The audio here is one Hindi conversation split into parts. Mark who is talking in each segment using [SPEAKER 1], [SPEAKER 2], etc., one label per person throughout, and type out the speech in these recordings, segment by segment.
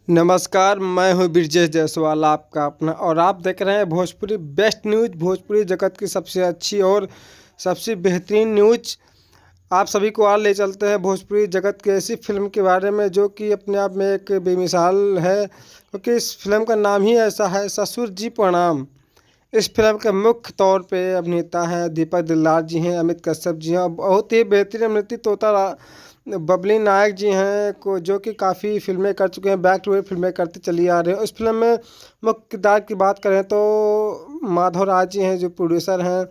[SPEAKER 1] नमस्कार, मैं हूँ ब्रिजेश जायसवाल आपका अपना और आप देख रहे हैं भोजपुरी बेस्ट न्यूज़। भोजपुरी जगत की सबसे अच्छी और सबसे बेहतरीन न्यूज़ आप सभी को आज ले चलते हैं भोजपुरी जगत की ऐसी फिल्म के बारे में जो कि अपने आप में एक बेमिसाल है, क्योंकि इस फिल्म का नाम ही ऐसा है, ससुर जी प्रणाम। इस फिल्म के मुख्य तौर पे अभिनेता हैं दीपक दिलदार जी हैं, अमित कश्यप जी हैं और बहुत ही बेहतरीन अभिनेत्री बबली नायक जी हैं को जो कि काफ़ी फिल्में कर चुके हैं, बैक टू बैक फिल्में करते चली आ रहे हैं। उस फिल्म में मुख्य किरदार की बात करें तो माधव राज जी हैं जो प्रोड्यूसर हैं।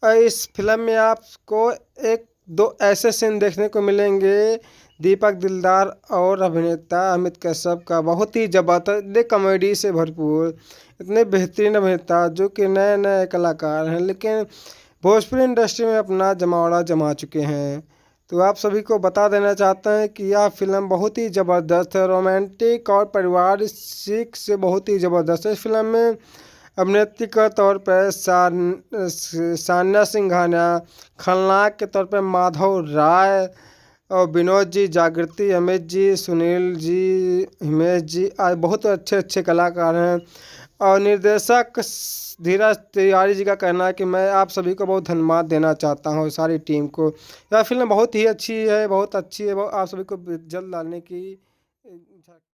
[SPEAKER 1] और इस फिल्म में आपको एक दो ऐसे सीन देखने को मिलेंगे दीपक दिलदार और अभिनेता अमित कश्यप का, बहुत ही ज़बरदस्त कॉमेडी से भरपूर, इतने बेहतरीन अभिनेता जो कि नए नए कलाकार हैं लेकिन भोजपुरी इंडस्ट्री में अपना जमावड़ा जमा चुके हैं। तो आप सभी को बता देना चाहते हैं कि यह फिल्म बहुत ही ज़बरदस्त है, रोमांटिक और पारिवारिक से बहुत ही ज़बरदस्त है। इस फिल्म में अभिनेत्री के तौर पर सान्या सिंघानिया, खलनायक के तौर पर माधव राय और विनोद जी, जागृति, अमित जी, सुनील जी, हिमेश जी आज बहुत अच्छे अच्छे कलाकार हैं। और निर्देशक धीरज तिवारी जी का कहना है कि मैं आप सभी को बहुत धन्यवाद देना चाहता हूँ सारी टीम को। यह फिल्म बहुत ही अच्छी है, बहुत अच्छी है, आप सभी को जल्द लाने की